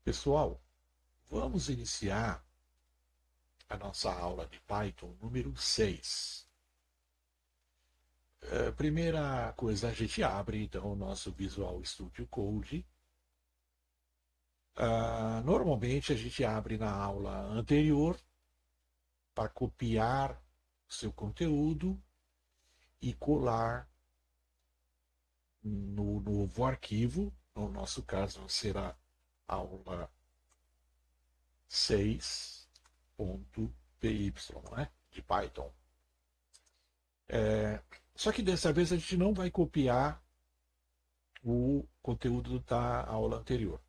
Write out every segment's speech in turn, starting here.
Pessoal, vamos iniciar a nossa aula de Python número 6. Primeira coisa, a gente abre então o nosso Visual Studio Code. Normalmente a gente abre na aula anterior para copiar o seu conteúdo e colar no novo arquivo. No nosso caso será aula 6.py, né, de Python. Só que dessa vez a gente não vai copiar o conteúdo da aula anterior.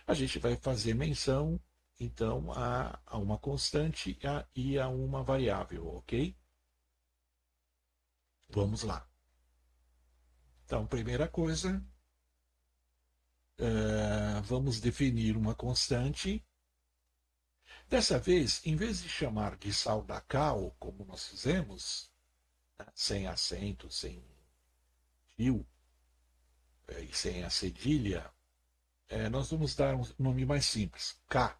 A gente vai fazer menção, então, a uma constante e a uma variável, ok? Vamos lá. Então, primeira coisa, vamos definir uma constante. Dessa vez, em vez de chamar de saldacal, como nós fizemos, né, sem acento, sem fio e sem a cedilha, nós vamos dar um nome mais simples, K,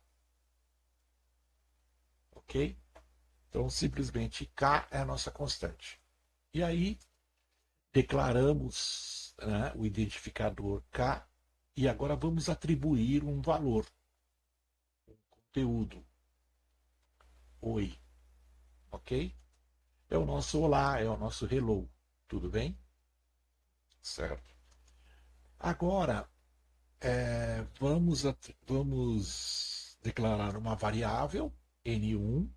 ok? Então, simplesmente K é a nossa constante. E aí, declaramos, né, o identificador K e agora vamos atribuir um valor, um conteúdo, oi, ok? É o nosso olá, é o nosso hello, tudo bem? Certo. Agora, vamos declarar uma variável, N1.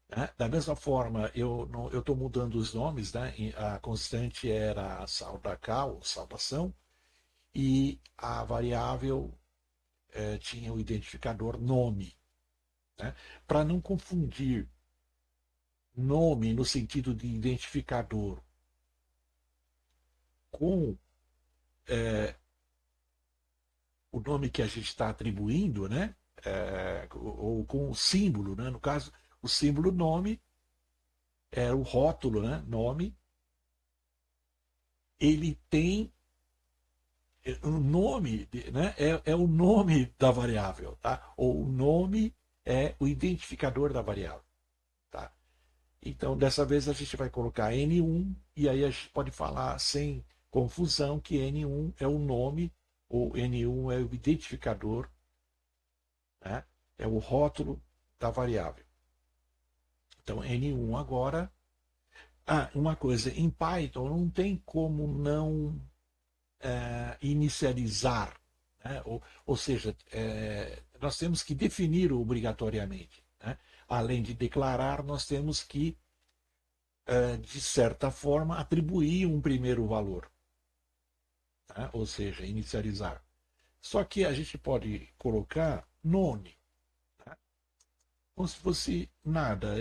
Né? Da mesma forma, eu estou mudando os nomes, né? A constante era saudacal, saudação, e a variável tinha o identificador nome. Né? Para não confundir nome no sentido de identificador com o nome que a gente está atribuindo, né? Ou com o símbolo, né? No caso, o símbolo nome é o rótulo, né? Nome. Ele tem o nome, né? É o nome da variável, tá? Ou o nome é o identificador da variável, tá? Então, dessa vez a gente vai colocar N1 e aí a gente pode falar sem confusão que N1 é o nome ou N1 é o identificador, né? É o rótulo da variável. Então, N1 agora. Uma coisa, em Python não tem como não inicializar, né? Ou seja, nós temos que definir obrigatoriamente. Né? Além de declarar, nós temos que, de certa forma, atribuir um primeiro valor, né? Ou seja, inicializar. Só que a gente pode colocar nome, né? Como se fosse nada.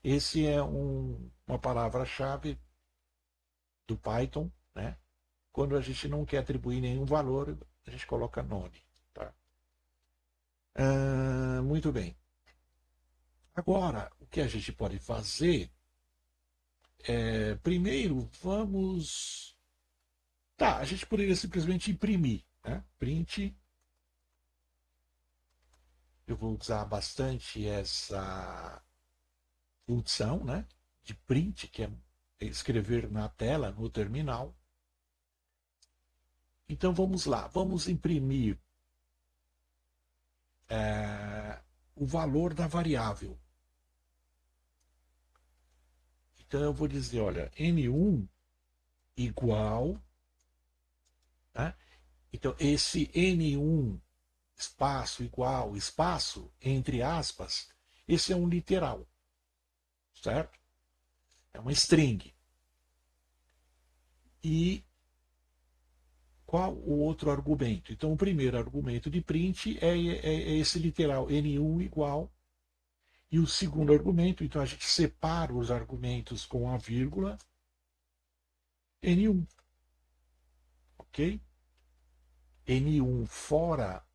Esse é uma palavra-chave do Python, né? Quando a gente não quer atribuir nenhum valor, a gente coloca nome. Tá? Muito bem. Agora, o que a gente pode fazer primeiro vamos. Tá, a gente poderia simplesmente imprimir. Né? Print. Eu vou usar bastante essa função, né? De print, que é escrever na tela, no terminal. Então vamos lá, vamos imprimir o valor da variável. Então eu vou dizer, olha, N1 igual. Né? Então esse N1 espaço igual espaço, entre aspas, esse é um literal, certo? É uma string. E qual o outro argumento? Então o primeiro argumento de print é esse literal N1 igual. E o segundo argumento, então a gente separa os argumentos com a vírgula N1, ok? N1 fora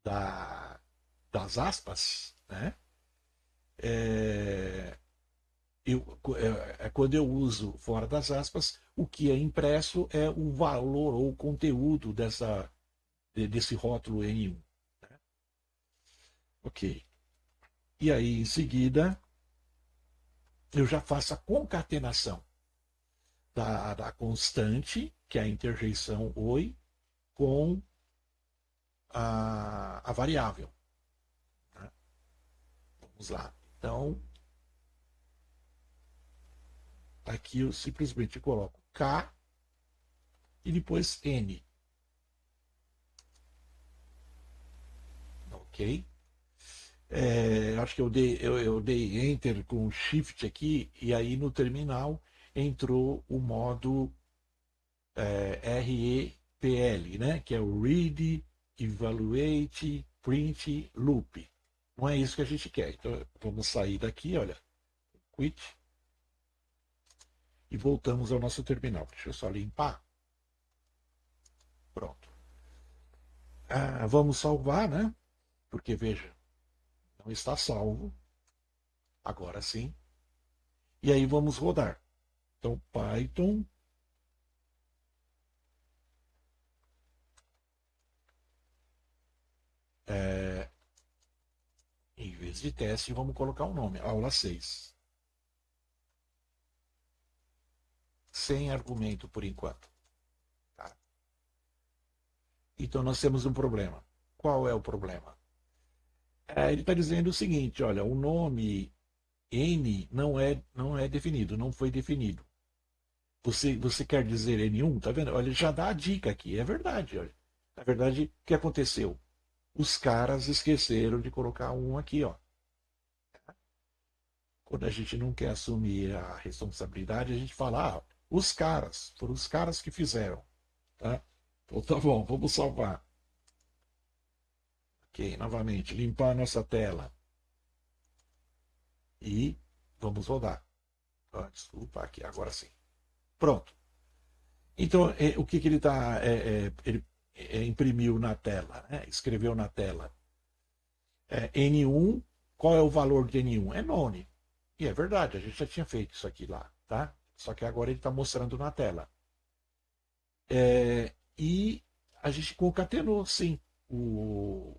das aspas, né? É, quando eu uso fora das aspas, o que é impresso é o valor ou o conteúdo desse rótulo N1. Né? Ok. E aí, em seguida, eu já faço a concatenação da constante, que é a interjeição oi, com a variável. Né? Vamos lá. Então, aqui eu simplesmente coloco K e depois N. Ok? Acho que eu dei Enter com Shift aqui, e aí no terminal entrou o modo REPL, né? Que é o Read, Evaluate, Print, Loop. Não é isso que a gente quer. Então vamos sair daqui, olha, Quit, e voltamos ao nosso terminal. Deixa eu só limpar. Pronto. Vamos salvar, né? Porque veja, não está salvo. Agora sim. E aí vamos rodar. Então, Python. Em vez de teste, vamos colocar um nome. Aula 6. Sem argumento por enquanto. Tá? Então nós temos um problema. Qual é o problema? Ele está dizendo o seguinte: olha, o nome N não é definido, não foi definido. Você quer dizer N1? Tá vendo? Olha, já dá a dica aqui. É verdade. Olha. Na verdade, o que aconteceu? Os caras esqueceram de colocar um aqui, ó. Quando a gente não quer assumir a responsabilidade, a gente fala, os caras, foram os caras que fizeram. Tá? Então tá bom, vamos salvar. Ok, novamente, limpar a nossa tela. E vamos rodar. Desculpa, aqui, agora sim. Pronto. Então, o que ele está. Ele imprimiu na tela, né? Escreveu na tela. N1, qual é o valor de N1? É none. E é verdade, a gente já tinha feito isso aqui lá, tá? Só que agora ele está mostrando na tela. E a gente concatenou, sim, o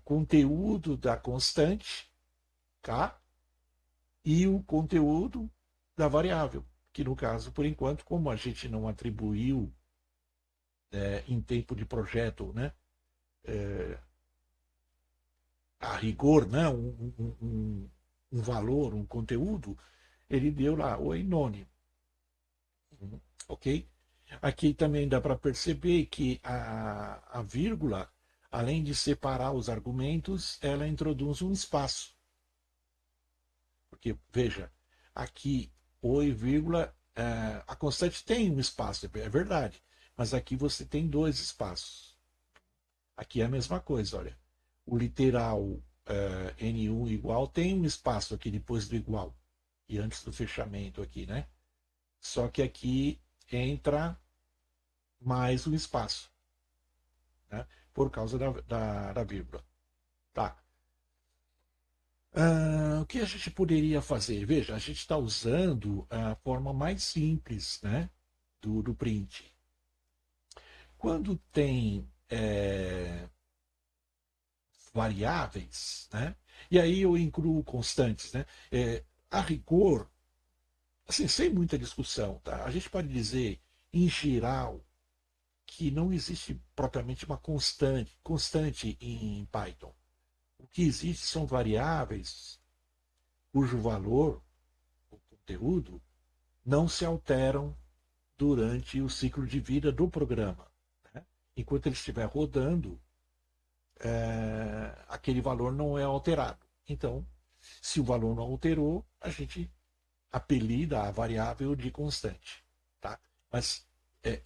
conteúdo da constante K e o conteúdo da variável, que no caso, por enquanto, como a gente não atribuiu em tempo de projeto, né, a rigor, né, um valor, um conteúdo, ele deu lá o none. Ok? Aqui também dá para perceber que a vírgula, além de separar os argumentos, ela introduz um espaço. Porque, veja, aqui, oi, vírgula, a constante tem um espaço, é verdade. Mas aqui você tem dois espaços. Aqui é a mesma coisa, olha. O literal N1 igual tem um espaço aqui depois do igual. E antes do fechamento aqui, né? Só que aqui entra mais um espaço, né? Por causa da vírgula. Tá. O que a gente poderia fazer? Veja, a gente está usando a forma mais simples, né, do print. Quando tem variáveis, né, e aí eu incluo constantes, né, a rigor, assim, sem muita discussão, tá? A gente pode dizer, em geral, que não existe propriamente uma constante em Python. O que existe são variáveis cujo valor, o conteúdo, não se alteram durante o ciclo de vida do programa. Né? Enquanto ele estiver rodando, aquele valor não é alterado. Então, se o valor não alterou, a gente apelida a variável de constante. Tá? Mas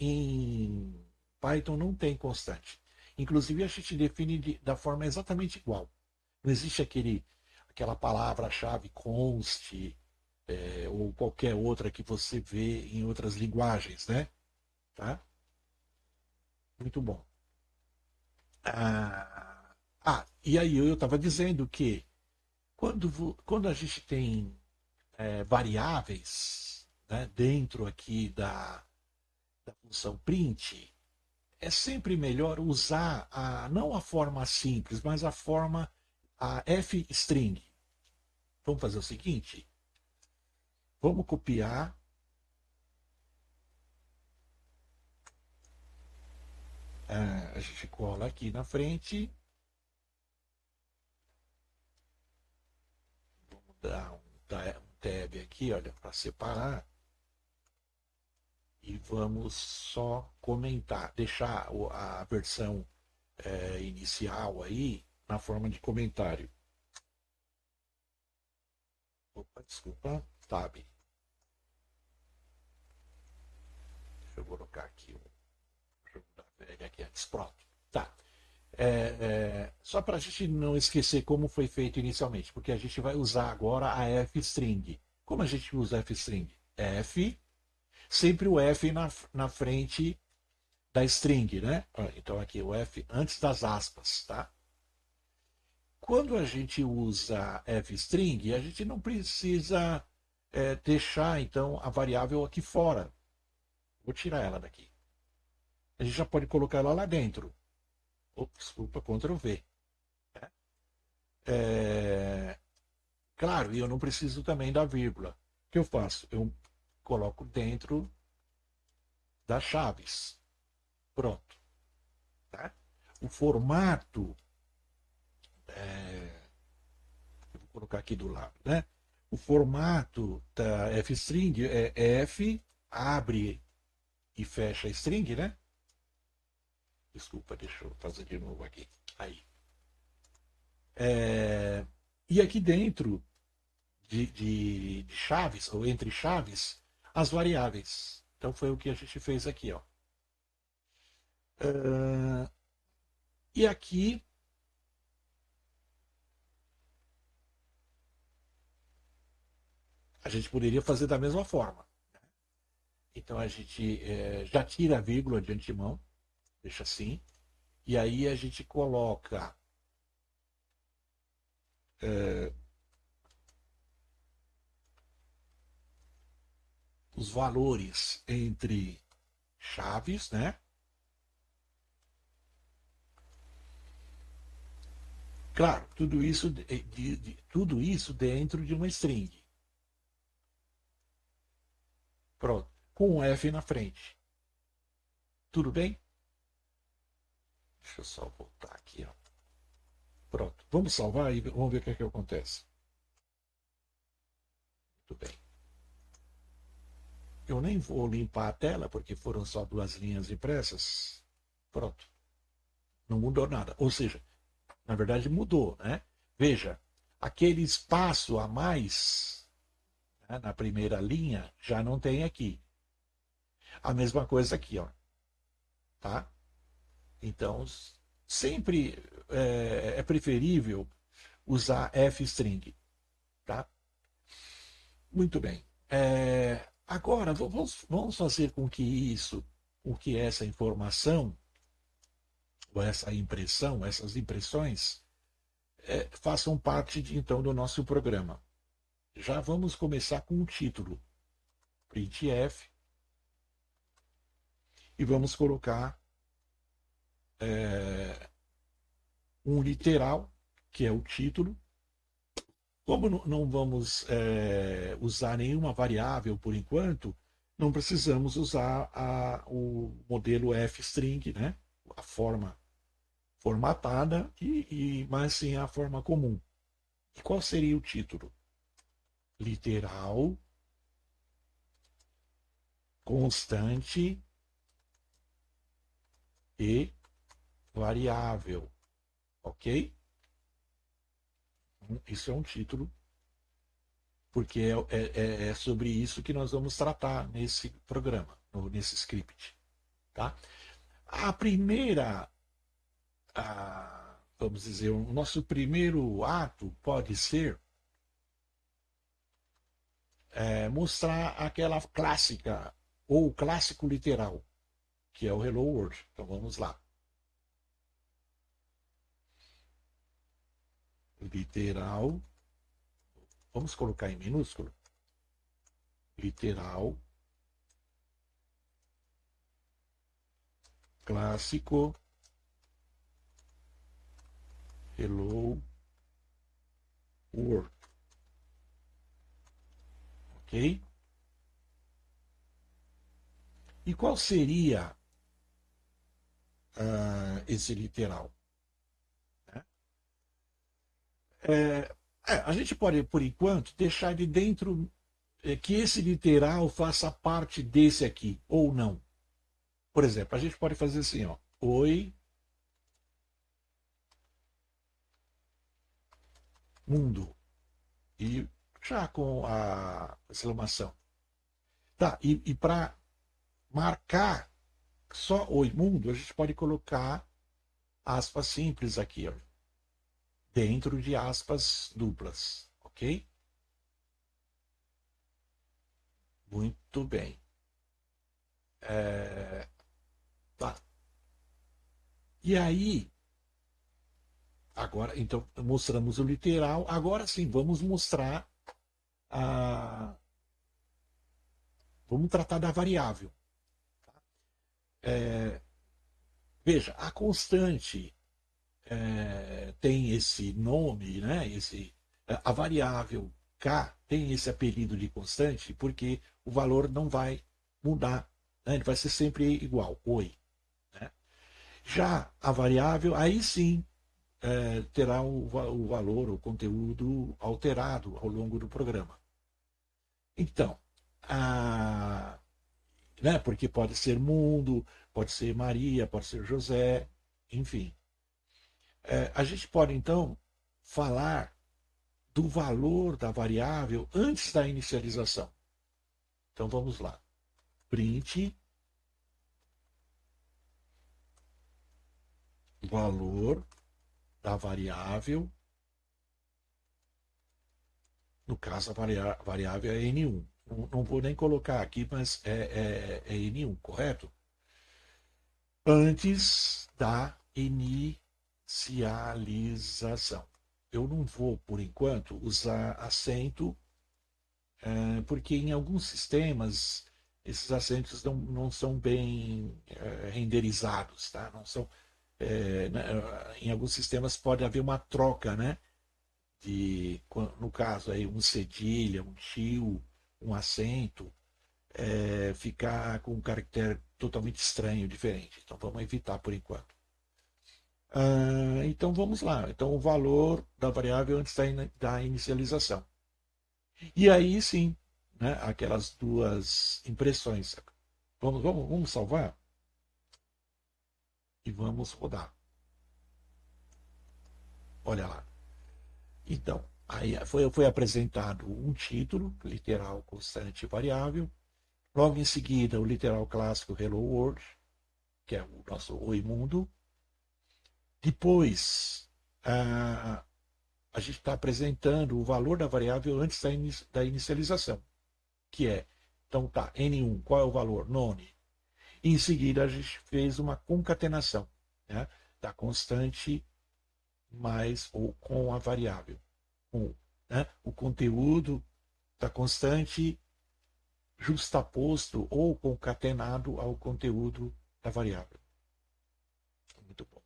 em Python não tem constante. Inclusive, a gente define da forma exatamente igual. Não existe aquela palavra-chave const, ou qualquer outra que você vê em outras linguagens, né? Tá? Muito bom. E aí eu estava dizendo que quando a gente tem variáveis, né, dentro aqui da função print, é sempre melhor usar não a forma simples, mas a f-string. Vamos fazer o seguinte, vamos copiar, a gente cola aqui na frente, vamos dar um tab aqui, olha, para separar, e vamos só comentar, deixar a versão inicial aí na forma de comentário. Opa, desculpa, tab. Deixa eu colocar aqui o jogo da velha aqui antes. Pronto. Tá. Só para a gente não esquecer como foi feito inicialmente, porque a gente vai usar agora a f-string. Como a gente usa a f-string? F, sempre o F na frente da string, né? Então aqui o F antes das aspas, tá? Quando a gente usa f-string, a gente não precisa deixar então a variável aqui fora. Vou tirar ela daqui. A gente já pode colocar ela lá dentro. Ops, desculpa, Ctrl V. É, claro, e eu não preciso também da vírgula. O que eu faço? Eu coloco dentro das chaves. Pronto. Tá? O formato, eu vou colocar aqui do lado, né? O formato da f-string é f, abre e fecha a string, né? Desculpa, deixa eu fazer de novo aqui. Aí. E aqui dentro de chaves, ou entre chaves, as variáveis. Então foi o que a gente fez aqui. Ó. E aqui a gente poderia fazer da mesma forma. Então a gente já tira a vírgula de antemão, deixa assim, e aí a gente coloca os valores entre chaves, né? Claro, tudo isso dentro de uma string. Pronto, com um F na frente. Tudo bem? Deixa eu só voltar aqui. Ó. Pronto, vamos salvar e vamos ver o que, é que acontece. Muito bem. Eu nem vou limpar a tela, porque foram só 2 linhas impressas. Pronto. Não mudou nada. Ou seja, na verdade mudou, né? Veja, aquele espaço a mais, né, na primeira linha já não tem aqui. A mesma coisa aqui, ó. Tá? Então, sempre é preferível usar f-string. Tá? Muito bem. Agora, vamos fazer com que essa informação, ou essa impressão, essas impressões, façam parte, então, do nosso programa. Já vamos começar com o título, printf, e vamos colocar um literal, que é o título. Como não vamos usar nenhuma variável por enquanto, não precisamos usar o modelo f-string, né? A forma formatada, mas sim a forma comum. E qual seria o título? Literal, constante e variável. Ok? Isso é um título, porque é sobre isso que nós vamos tratar nesse programa, nesse script. Tá? A primeira, vamos dizer, o nosso primeiro ato pode ser mostrar aquela clássica, ou clássico literal, que é o Hello World. Então vamos lá. Literal, vamos colocar em minúsculo. Literal, clássico Hello World, ok? E qual seria esse literal? Né? A gente pode, por enquanto, deixar ele dentro, que esse literal faça parte desse aqui, ou não. Por exemplo, a gente pode fazer assim, ó. Oi, mundo. E já com a exclamação. Tá, e para marcar só oi, mundo, a gente pode colocar aspas simples aqui, ó, dentro de aspas duplas, ok? Muito bem. Tá. E aí, agora, então, mostramos o literal. Agora sim, vamos mostrar a. Vamos tratar da variável. Veja, a constante tem esse nome, né? A variável k tem esse apelido de constante porque o valor não vai mudar, né? Ele vai ser sempre igual, oi. Né? Já a variável, aí sim terá o valor, o conteúdo alterado ao longo do programa. Então, a, né, porque pode ser mundo, pode ser Maria, pode ser José, enfim. A gente pode, então, falar do valor da variável antes da inicialização. Então, vamos lá. Print valor da variável. No caso, a variável é N1. Não vou nem colocar aqui, mas é N1, correto? Antes da inicialização. Eu não vou, por enquanto, usar acento, porque em alguns sistemas esses acentos não são bem renderizados, tá? Não são, né, em alguns sistemas pode haver uma troca, né? No caso aí, um cedilha, um tio, um acento, ficar com um caractere totalmente estranho, diferente. Então vamos evitar por enquanto. Então vamos lá. Então o valor da variável antes da inicialização. E aí sim, né, aquelas duas impressões. Vamos salvar e vamos rodar. Olha lá. Então, aí foi apresentado um título, literal constante variável. Logo em seguida, o literal clássico Hello World, que é o nosso Oi Mundo. Depois, a gente está apresentando o valor da variável antes da inicialização, que é, então tá, N1, qual é o valor? None. E em seguida, a gente fez uma concatenação, né, da constante mais ou com a variável. Com, né, o conteúdo da constante justaposto ou concatenado ao conteúdo da variável. Muito bom.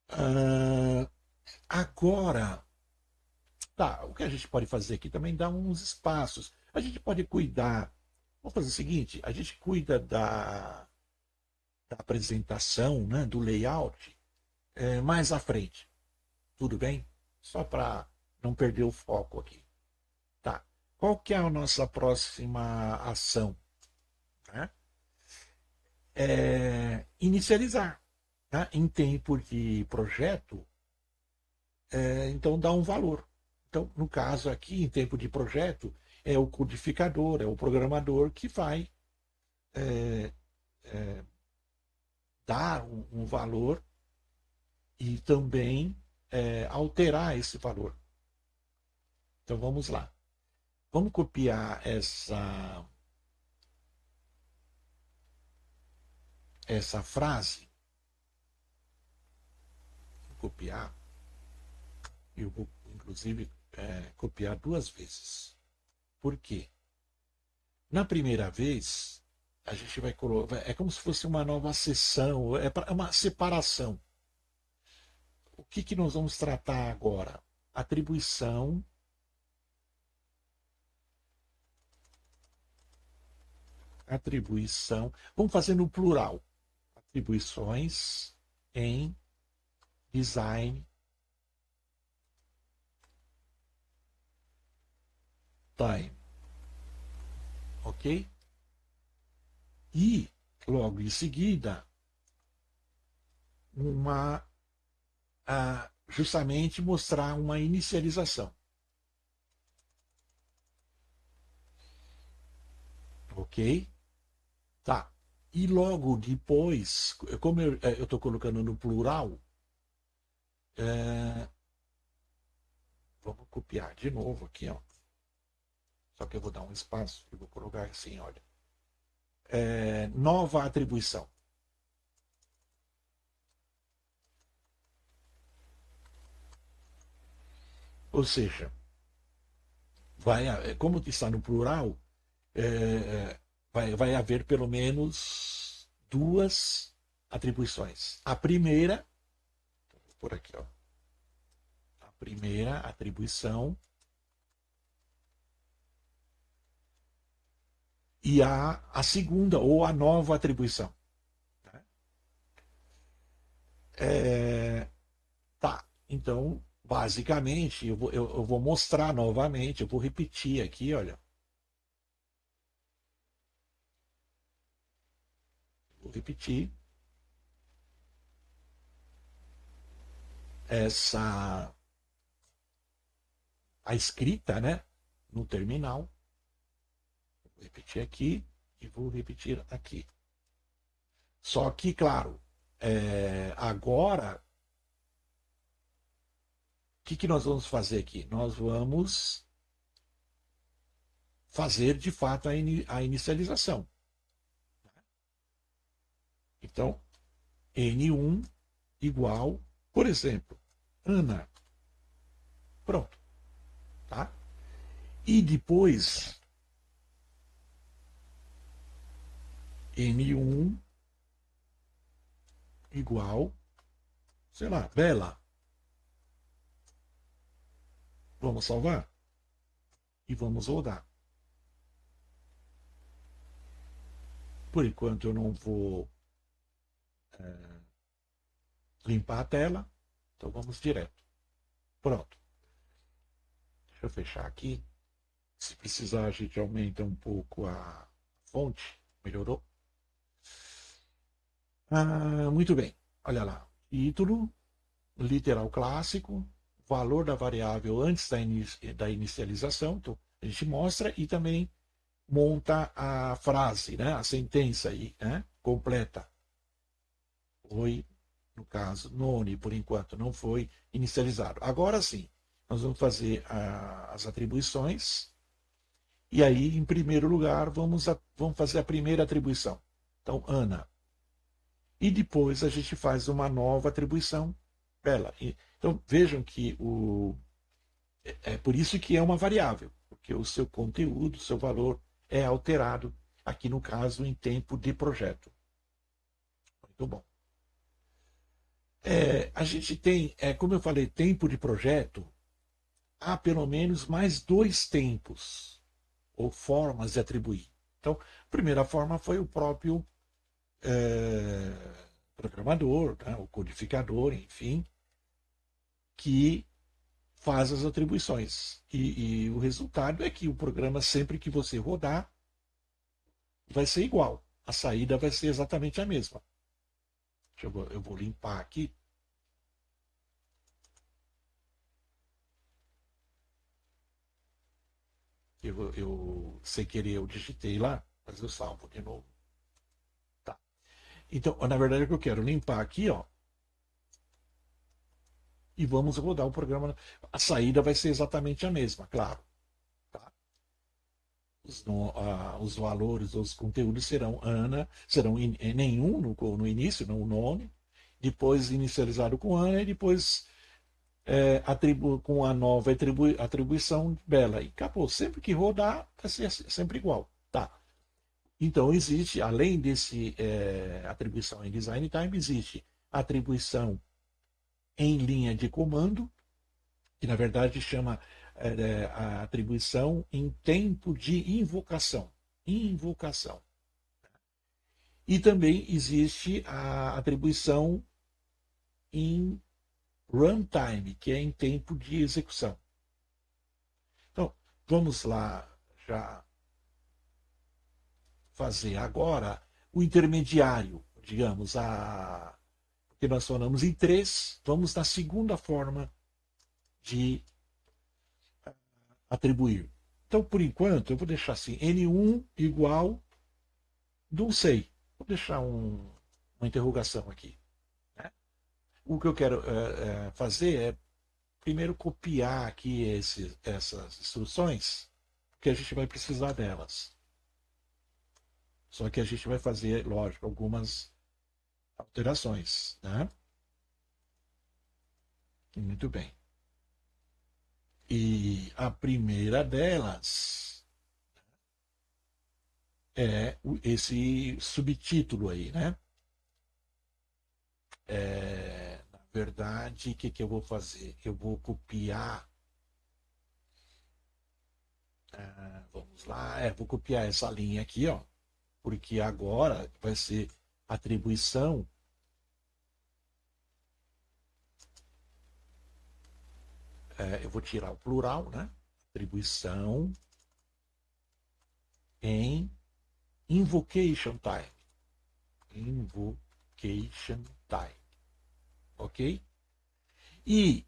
Ah, agora, tá, o que a gente pode fazer aqui também dá uns espaços. A gente pode cuidar. Vamos fazer o seguinte: a gente cuida da apresentação, né, do layout, mais à frente. Tudo bem? Só para não perder o foco aqui. Tá. Qual que é a nossa próxima ação? Né? Inicializar. Tá? Em tempo de projeto, então dá um valor. Então, no caso aqui, em tempo de projeto, é o codificador, é o programador que vai dar um valor e também alterar esse valor. Então vamos lá. Vamos copiar essa frase. Vou copiar. Eu vou, inclusive, copiar duas vezes. Por quê? Na primeira vez, a gente vai colocar. É como se fosse uma nova seção, é uma separação. O que, que nós vamos tratar agora? Atribuição. Atribuição. Vamos fazer no plural. Atribuições em design time. Ok? E, logo em seguida, justamente mostrar uma inicialização. Ok? Tá. E logo depois, como eu estou colocando no plural, é, vamos copiar de novo aqui, ó. Só que eu vou dar um espaço e vou colocar assim, olha. Nova atribuição. Ou seja, como está no plural, vai haver pelo menos duas atribuições. A primeira, por aqui, ó, a primeira atribuição e a segunda ou a nova atribuição. Tá, então, basicamente, eu vou mostrar novamente, eu vou repetir aqui, olha. Vou repetir essa a escrita, né, no terminal. Vou repetir aqui e vou repetir aqui. Só que, claro, agora, o que nós vamos fazer aqui? Nós vamos fazer, de fato, a inicialização. Então, N1 igual, por exemplo, Ana. Pronto. Tá? E depois, N1 igual, sei lá, Bela. Vamos salvar? E vamos rodar. Por enquanto eu não vou limpar a tela, então vamos direto. Pronto. Deixa eu fechar aqui. Se precisar, a gente aumenta um pouco a fonte. Melhorou? Muito bem. Olha lá. Título, literal clássico, valor da variável antes da inicialização. Então, a gente mostra e também monta a frase, né? A sentença aí, né? Completa. Foi, no caso, none, por enquanto, não foi inicializado. Agora sim, nós vamos fazer as atribuições. E aí, em primeiro lugar, vamos fazer a primeira atribuição. Então, Ana. E depois a gente faz uma nova atribuição, Bela. Então, vejam que é por isso que é uma variável, porque o seu conteúdo, o seu valor é alterado, aqui no caso, em tempo de projeto. Muito bom. A gente tem, como eu falei, tempo de projeto, há pelo menos mais dois tempos ou formas de atribuir. Então, a primeira forma foi o próprio programador, né, o codificador, enfim, que faz as atribuições. E o resultado é que o programa, sempre que você rodar, vai ser igual. A saída vai ser exatamente a mesma. Eu vou limpar aqui. Sem querer, eu digitei lá, mas eu salvo de novo. Tá. Então, na verdade, o que eu quero limpar aqui, ó, e vamos rodar o programa. A saída vai ser exatamente a mesma, claro. Tá? Os valores, os conteúdos serão Ana, serão nenhum no início, não o nome, depois inicializado com Ana e depois com a nova atribuição Bela. E acabou. Sempre que rodar, vai ser sempre igual. Tá. Então, existe, além desse atribuição em design time, existe atribuição em linha de comando, que na verdade chama a atribuição em tempo de invocação. Invocação. E também existe a atribuição em runtime, que é em tempo de execução. Então, vamos lá já fazer agora o intermediário, digamos, que nós falamos em três, vamos na segunda forma de atribuir. Então, por enquanto, eu vou deixar assim, N1 igual, não sei. Vou deixar uma interrogação aqui. Né? O que eu quero fazer é, primeiro, copiar aqui essas instruções, porque a gente vai precisar delas. Só que a gente vai fazer, lógico, algumas alterações. Né? Muito bem. E a primeira delas é esse subtítulo aí, né? Na verdade, o que eu vou fazer? Eu vou copiar. Vamos lá, vou copiar essa linha aqui, ó, porque agora vai ser atribuição. Eu vou tirar o plural, né? Atribuição em invocation time. Invocation time. Ok? E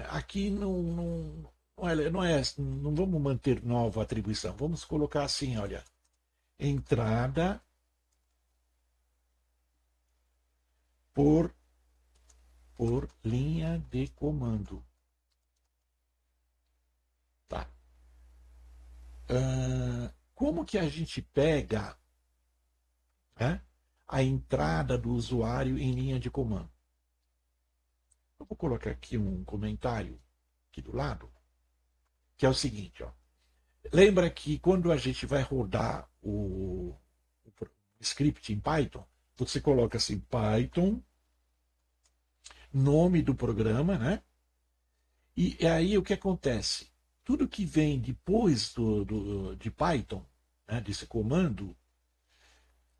aqui não vamos manter nova atribuição. Vamos colocar assim, olha, entrada por linha de comando. Tá. Como que a gente pega, né, a entrada do usuário em linha de comando? Eu vou colocar aqui um comentário aqui do lado, que é o seguinte, ó. Lembra que quando a gente vai rodar o script em Python, você coloca assim, Python, nome do programa, né? E aí o que acontece? Tudo que vem depois de Python, né, desse comando,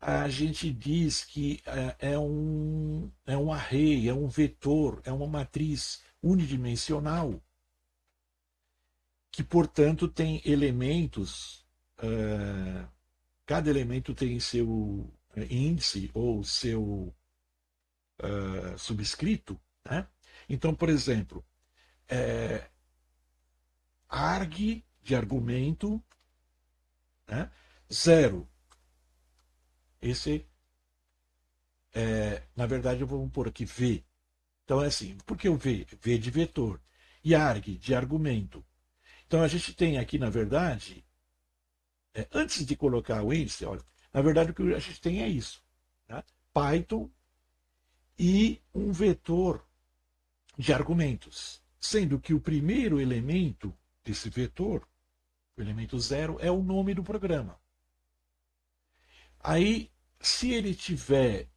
a gente diz que é um array, é um vetor, é uma matriz unidimensional, que, portanto, tem elementos, cada elemento tem seu índice ou seu subscrito. Né? Então, por exemplo, arg de argumento, né? 0. Esse, na verdade, vamos pôr aqui V. Então é assim, por que o V? V de vetor. E arg de argumento. Então a gente tem aqui, na verdade, antes de colocar o índice, olha, na verdade o que a gente tem é isso. Né? Python e um vetor de argumentos. Sendo que o primeiro elemento desse vetor, o elemento 0, é o nome do programa. Aí, se ele tiver.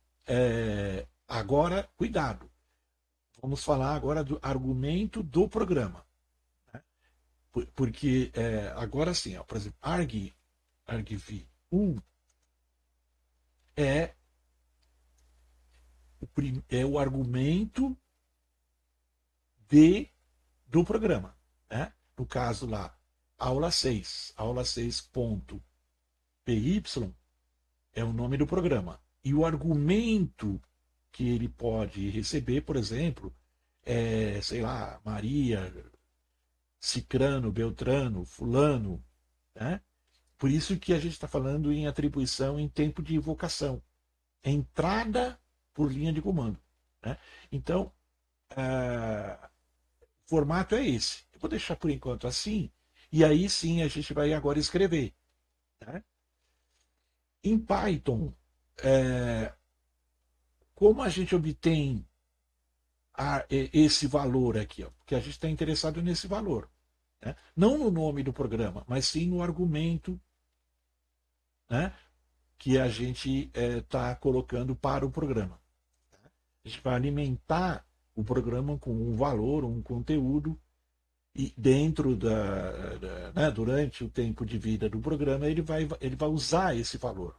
Agora, cuidado. Vamos falar agora do argumento do programa. Né? Porque agora sim, ó, por exemplo, argv1 é o argumento do programa. Né? No caso lá, aula 6. Aula 6.py é o nome do programa. E o argumento que ele pode receber, por exemplo, sei lá, Maria, Cicrano, Beltrano, Fulano. Né? Por isso que a gente está falando em atribuição em tempo de invocação. Entrada por linha de comando. Né? Então, o formato é esse. Eu vou deixar por enquanto assim, e aí sim a gente vai agora escrever. Né? Em Python, como a gente obtém esse valor aqui? Ó? Porque a gente está interessado nesse valor. Né? Não no nome do programa, mas sim no argumento, né, que a gente está colocando para o programa. A gente vai alimentar o programa com um valor, um conteúdo, e dentro né, durante o tempo de vida do programa, ele vai usar esse valor,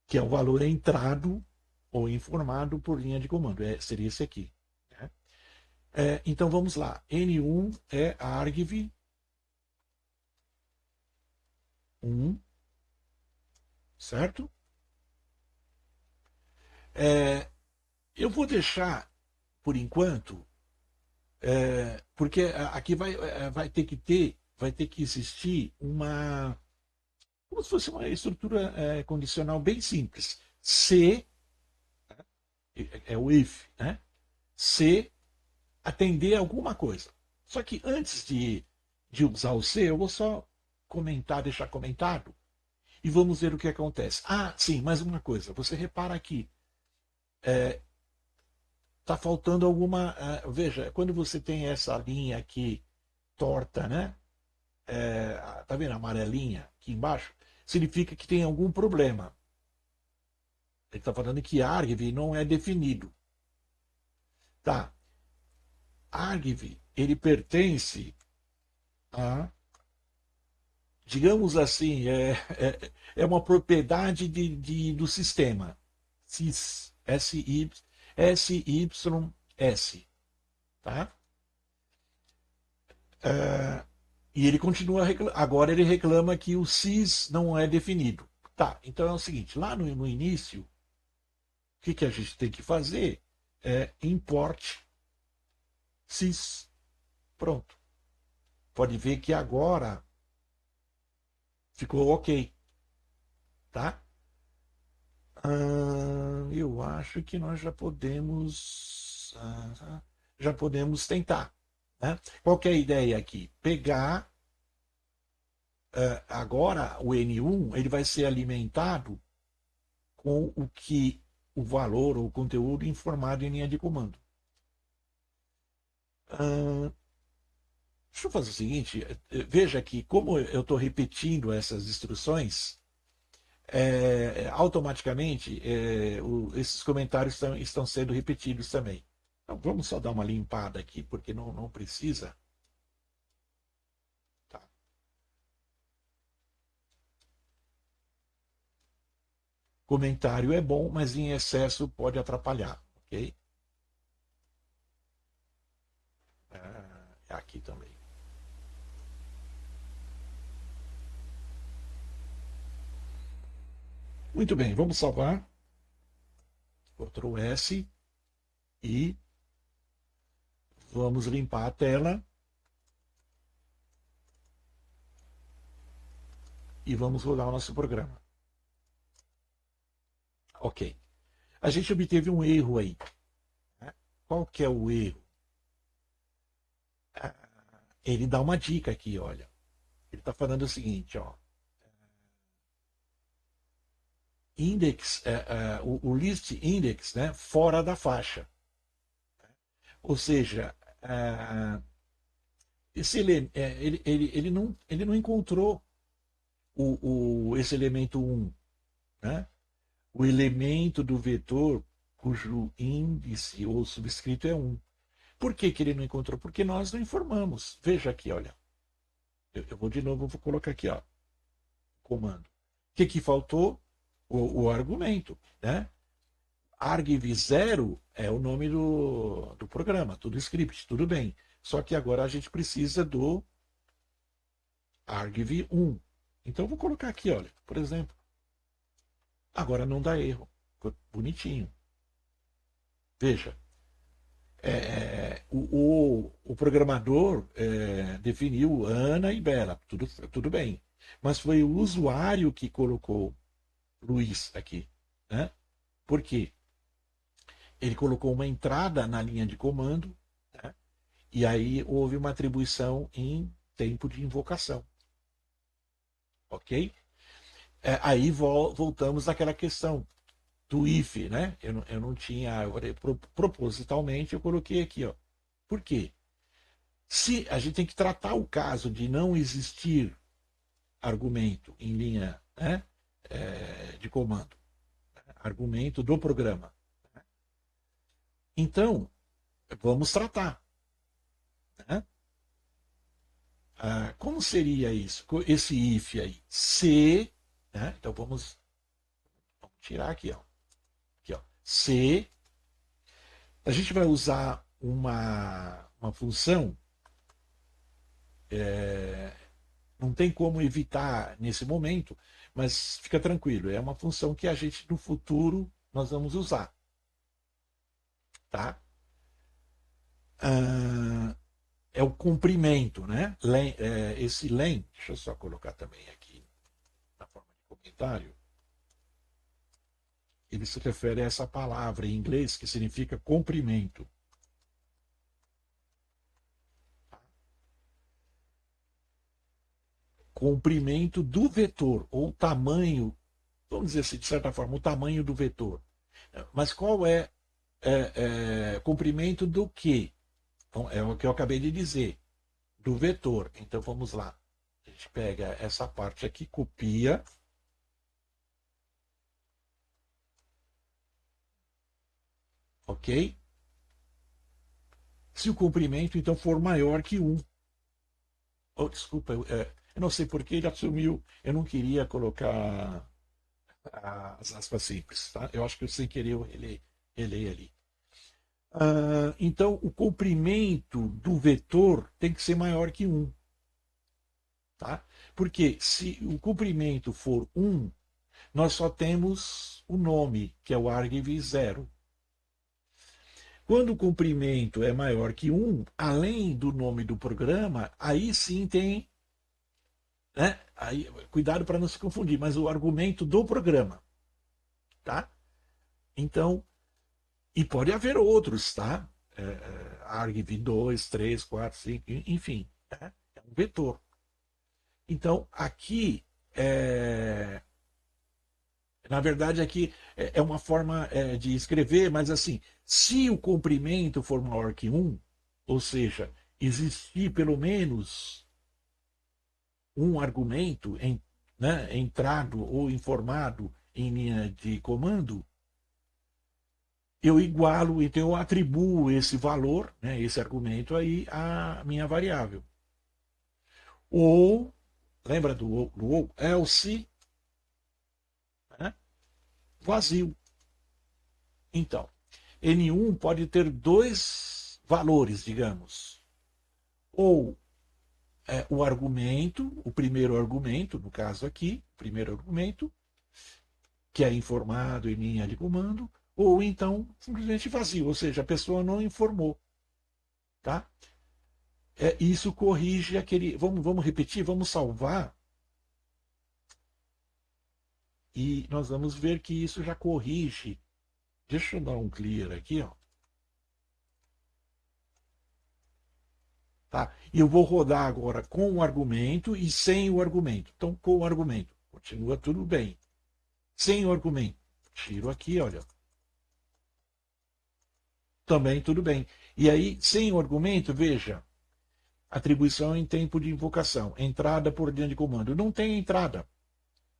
que é o valor entrado ou informado por linha de comando. Seria esse aqui. Né? Então vamos lá. N1 é argv 1, certo? Eu vou deixar, por enquanto, porque aqui vai ter que existir uma, como se fosse uma estrutura condicional bem simples. Se, é o if, né? Se atender alguma coisa. Só que antes de usar o se, eu vou só comentar, deixar comentado, e vamos ver o que acontece. Ah, sim, mais uma coisa. Você repara aqui, está faltando alguma. Veja, quando você tem essa linha aqui torta, né? Tá vendo a amarelinha aqui embaixo? Significa que tem algum problema. Ele está falando que argv não é definido. Tá. Argv, ele pertence a, digamos assim, é uma propriedade do sistema. SYS, SYS, tá? E ele continua agora ele reclama que o SYS não é definido. Tá, então é o seguinte, lá no início, o que a gente tem que fazer é import SYS. Pronto. Pode ver que agora ficou ok, tá? Eu acho que nós já podemos tentar. Né? Qual que é a ideia aqui? Pegar agora o N1, ele vai ser alimentado com o valor ou o conteúdo informado em linha de comando. Deixa eu fazer o seguinte, veja que como eu estou repetindo essas instruções, automaticamente esses comentários estão sendo repetidos também. Então, vamos só dar uma limpada aqui, porque não precisa. Tá. Comentário é bom, mas em excesso pode atrapalhar, ok? Aqui também. Muito bem, vamos salvar. Ctrl S e vamos limpar a tela. E vamos rodar o nosso programa. Ok. A gente obteve um erro aí. Qual que é o erro? Ele dá uma dica aqui, olha. Ele está falando o seguinte, ó. Index, o list index, né, fora da faixa. Ou seja, ele não encontrou esse elemento 1, né? O elemento do vetor cujo índice ou subscrito é 1. Por que ele não encontrou? Porque nós não informamos. Veja aqui, olha. Eu vou de novo, vou colocar aqui, ó. Comando. O que faltou? O argumento, né? argv0 é o nome do programa, tudo script, tudo bem. Só que agora a gente precisa do argv1. Então eu vou colocar aqui, olha, por exemplo. Agora não dá erro. Ficou bonitinho. Veja. O programador definiu Ana e Bela, tudo bem. Mas foi o usuário que colocou Luiz aqui. Né? Por quê? Ele colocou uma entrada na linha de comando, né? E aí houve uma atribuição em tempo de invocação. Ok? Aí voltamos àquela questão do if, né? Eu não tinha, propositalmente eu coloquei aqui, ó. Por quê? Se a gente tem que tratar o caso de não existir argumento em linha, né? de comando, argumento do programa. Então, vamos tratar. Né? Como seria isso? Esse if aí? Se, né? Então vamos tirar aqui, ó. Aqui, ó. Se a gente vai usar uma função, não tem como evitar nesse momento, mas fica tranquilo, é uma função que a gente no futuro nós vamos usar, tá? Ah, é o comprimento, né? Esse len, deixa eu só colocar também aqui na forma de comentário, ele se refere a essa palavra em inglês que significa comprimento. Comprimento do vetor, ou tamanho, vamos dizer assim, de certa forma, o tamanho do vetor. Mas qual comprimento do quê? Então, é o que eu acabei de dizer, do vetor. Então vamos lá. A gente pega essa parte aqui, copia. Ok? Se o comprimento então for maior que 1. Oh, desculpa, eu não sei por que ele assumiu. Eu não queria colocar as aspas simples. Tá? Eu acho que eu sem querer eu relei ali. Então, o comprimento do vetor tem que ser maior que 1. Tá? Porque se o comprimento for 1, nós só temos o nome, que é o argv0. Quando o comprimento é maior que 1, além do nome do programa, aí sim tem, né? Aí, cuidado para não se confundir, mas o argumento do programa, tá? Então, e pode haver outros, tá? argv2, 3, 4, 5, enfim, tá? É um vetor. Então, aqui, na verdade, aqui é uma forma de escrever, mas assim, se o comprimento for maior que 1, ou seja, existir pelo menos um argumento né, entrado ou informado em linha de comando, eu igualo, então eu atribuo esse valor, né, esse argumento aí, à minha variável. Ou, lembra do else, né, vazio. Então, N1 pode ter dois valores, digamos. Ou o argumento, o primeiro argumento, no caso aqui, o primeiro argumento, que é informado em linha de comando, ou então simplesmente vazio, ou seja, a pessoa não informou. Tá? Isso corrige aquele. Vamos repetir, vamos salvar. E nós vamos ver que isso já corrige. Deixa eu dar um clear aqui, ó. Tá? E eu vou rodar agora com o argumento e sem o argumento. Então, com o argumento, continua tudo bem. Sem o argumento, tiro aqui, olha. Também tudo bem. E aí, sem o argumento, veja, atribuição em tempo de invocação, entrada por linha de comando. Não tem entrada.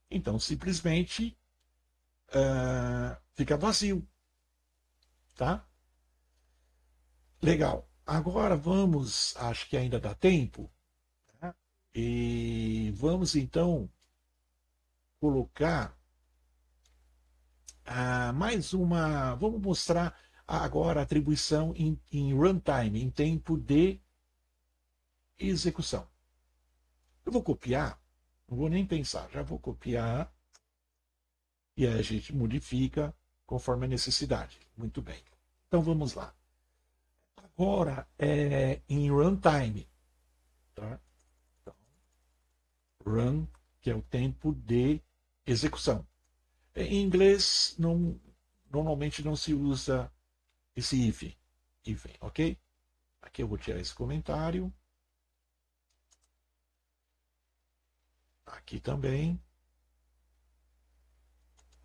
Então, simplesmente fica vazio. Tá? Legal. Agora vamos, acho que ainda dá tempo, tá? E vamos então colocar mais uma. Vamos mostrar agora a atribuição em runtime, em tempo de execução. Eu vou copiar, não vou nem pensar, já vou copiar e aí a gente modifica conforme a necessidade. Muito bem. Então vamos lá. Agora em runtime. Tá? Então, run, que é o tempo de execução. Em inglês, normalmente não se usa esse if, ok? Aqui eu vou tirar esse comentário. Aqui também.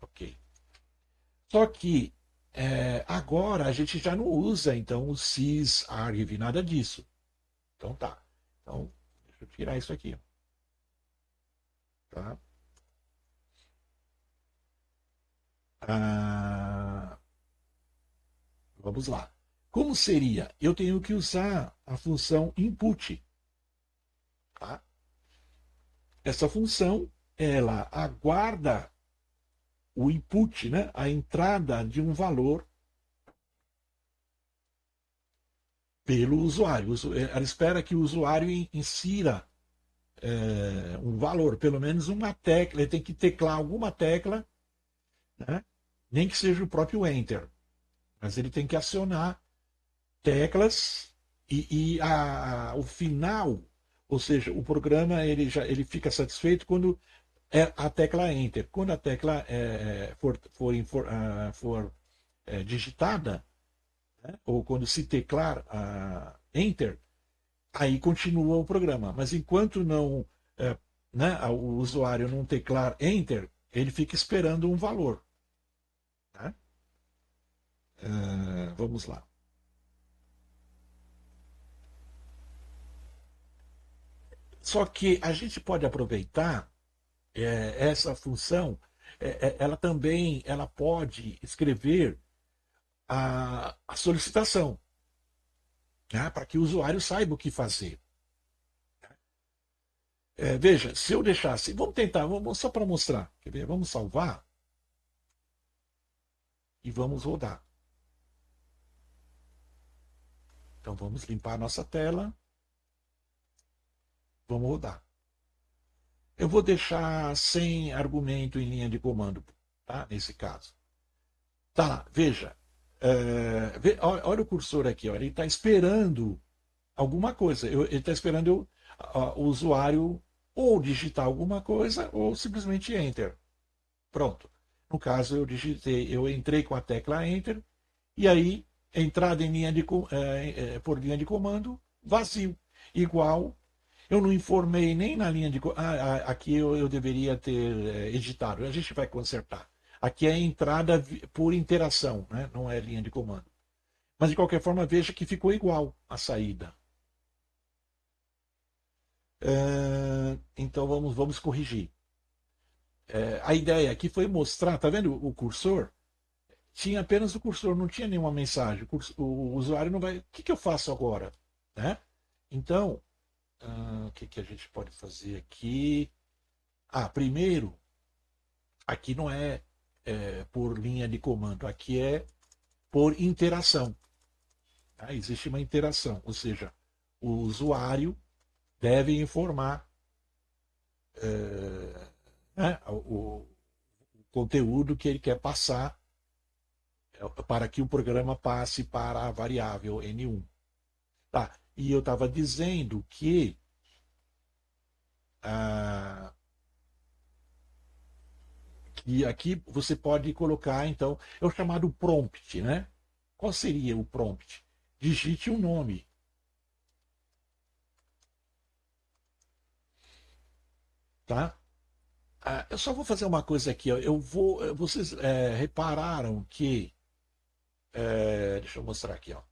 Ok. Só que agora a gente já não usa então o sys, argv, nada disso. Então tá. Então, deixa eu tirar isso aqui. Tá? Ah, vamos lá. Como seria? Eu tenho que usar a função input. Tá? Essa função, ela aguarda o input, né? A entrada de um valor pelo usuário. Ela espera que o usuário insira um valor, pelo menos uma tecla. Ele tem que teclar alguma tecla, né? Nem que seja o próprio Enter. Mas ele tem que acionar teclas o final, ou seja, o programa ele fica satisfeito quando é a tecla Enter. Quando a tecla for digitada, né, ou quando se teclar Enter, aí continua o programa. Mas enquanto não, né, o usuário não teclar Enter, ele fica esperando um valor. Né? Vamos lá. Só que a gente pode aproveitar essa função, ela também ela pode escrever a solicitação, né, para que o usuário saiba o que fazer. Veja, se eu deixasse, vamos tentar, só para mostrar, quer ver? Vamos salvar e vamos rodar. Então vamos limpar a nossa tela, vamos rodar. Eu vou deixar sem argumento em linha de comando, tá? Nesse caso. Tá lá, veja. Olha o cursor aqui, ó, ele está esperando alguma coisa. Ele está esperando o usuário ou digitar alguma coisa ou simplesmente Enter. Pronto. No caso, eu entrei com a tecla Enter e aí entrada em por linha de comando, vazio. Igual, eu não informei nem na linha de comando. Aqui eu deveria ter editado. A gente vai consertar. Aqui é entrada por interação, né? Não é linha de comando. Mas de qualquer forma, veja que ficou igual a saída. Então vamos corrigir. A ideia aqui foi mostrar, tá vendo o cursor? Tinha apenas o cursor, não tinha nenhuma mensagem. O usuário não vai. O que eu faço agora? Né? Então, o que a gente pode fazer aqui? Primeiro, aqui não é por linha de comando, aqui é por interação. Tá? Existe uma interação, ou seja, o usuário deve informar né, o conteúdo que ele quer passar para que o programa passe para a variável N1. Tá. E eu estava dizendo ah, que aqui você pode colocar, então, é o chamado prompt, né? Qual seria o prompt? Digite um nome, tá? Eu só vou fazer uma coisa aqui, ó. Vocês repararam que, deixa eu mostrar aqui, ó,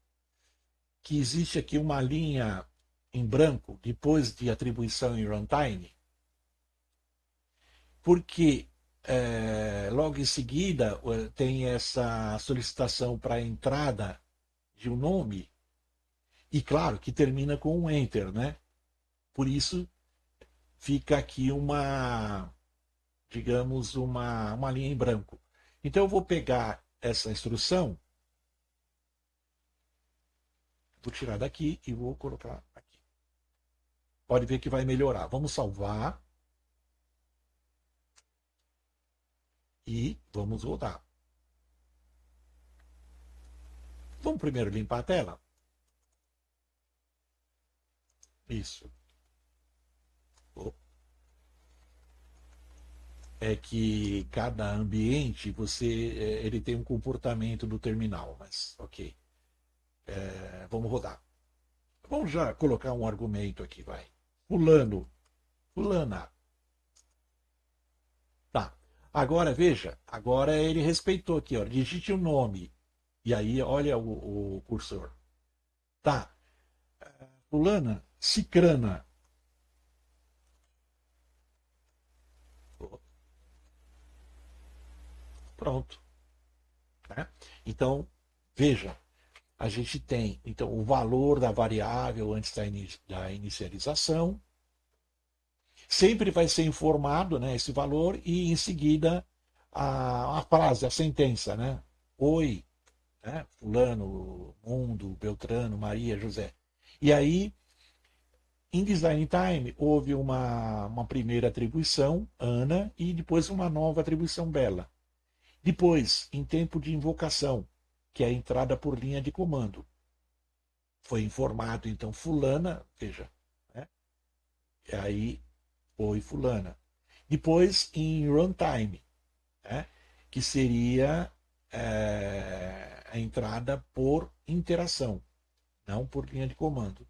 que existe aqui uma linha em branco depois de atribuição em runtime, porque logo em seguida tem essa solicitação para a entrada de um nome, e claro que termina com um enter, né? Por isso fica aqui digamos, uma linha em branco. Então eu vou pegar essa instrução, vou tirar daqui e vou colocar aqui. Pode ver que vai melhorar. Vamos salvar e vamos rodar. Vamos primeiro limpar a tela? Isso. É que cada ambiente ele tem um comportamento do terminal, mas ok. Vamos rodar. Vamos já colocar um argumento aqui, vai. Fulano, fulana. Tá. Agora veja, agora ele respeitou aqui, ó. Digite o nome. E aí, olha o cursor. Tá. Fulana, cicrana. Pronto. Então, veja, a gente tem então o valor da variável antes da inicialização, sempre vai ser informado, né, esse valor, e em seguida a frase, a sentença, né? Oi, né, fulano, mundo, Beltrano, Maria, José. E aí, em Design Time, houve uma primeira atribuição, Ana, e depois uma nova atribuição, Bela. Depois, em tempo de invocação, que é a entrada por linha de comando, foi informado, então, fulana, veja, né? E aí, oi, fulana. Depois, em runtime, né? Que seria a entrada por interação, não por linha de comando.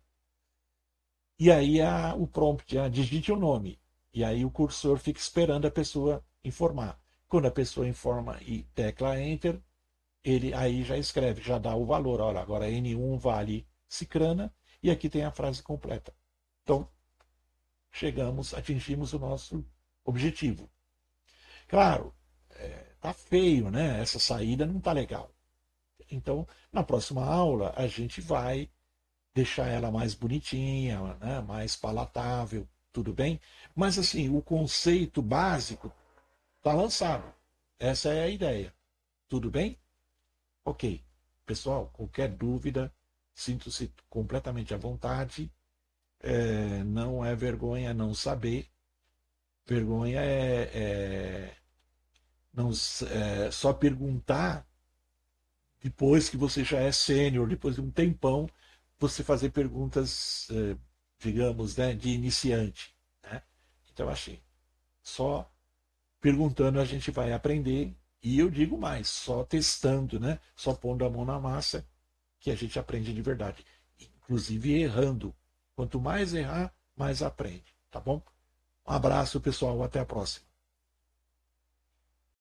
E aí o prompt, digite o nome. E aí o cursor fica esperando a pessoa informar. Quando a pessoa informa e tecla Enter, ele aí já escreve, já dá o valor. Olha, agora N1 vale cicrana e aqui tem a frase completa. Então, atingimos o nosso objetivo. Claro, tá feio, né? Essa saída não tá legal. Então, na próxima aula, a gente vai deixar ela mais bonitinha, né? Mais palatável, tudo bem? Mas, assim, o conceito básico está lançado. Essa é a ideia. Tudo bem? Ok. Pessoal, qualquer dúvida, sinto-se completamente à vontade. Não é vergonha não saber. Vergonha não, só perguntar depois que você já é sênior, depois de um tempão, você fazer perguntas, digamos, né, de iniciante. Né? Então, assim, só perguntando a gente vai aprender. E eu digo mais, só testando, né? Só pondo a mão na massa que a gente aprende de verdade. Inclusive errando. Quanto mais errar, mais aprende. Tá bom? Um abraço, pessoal. Até a próxima.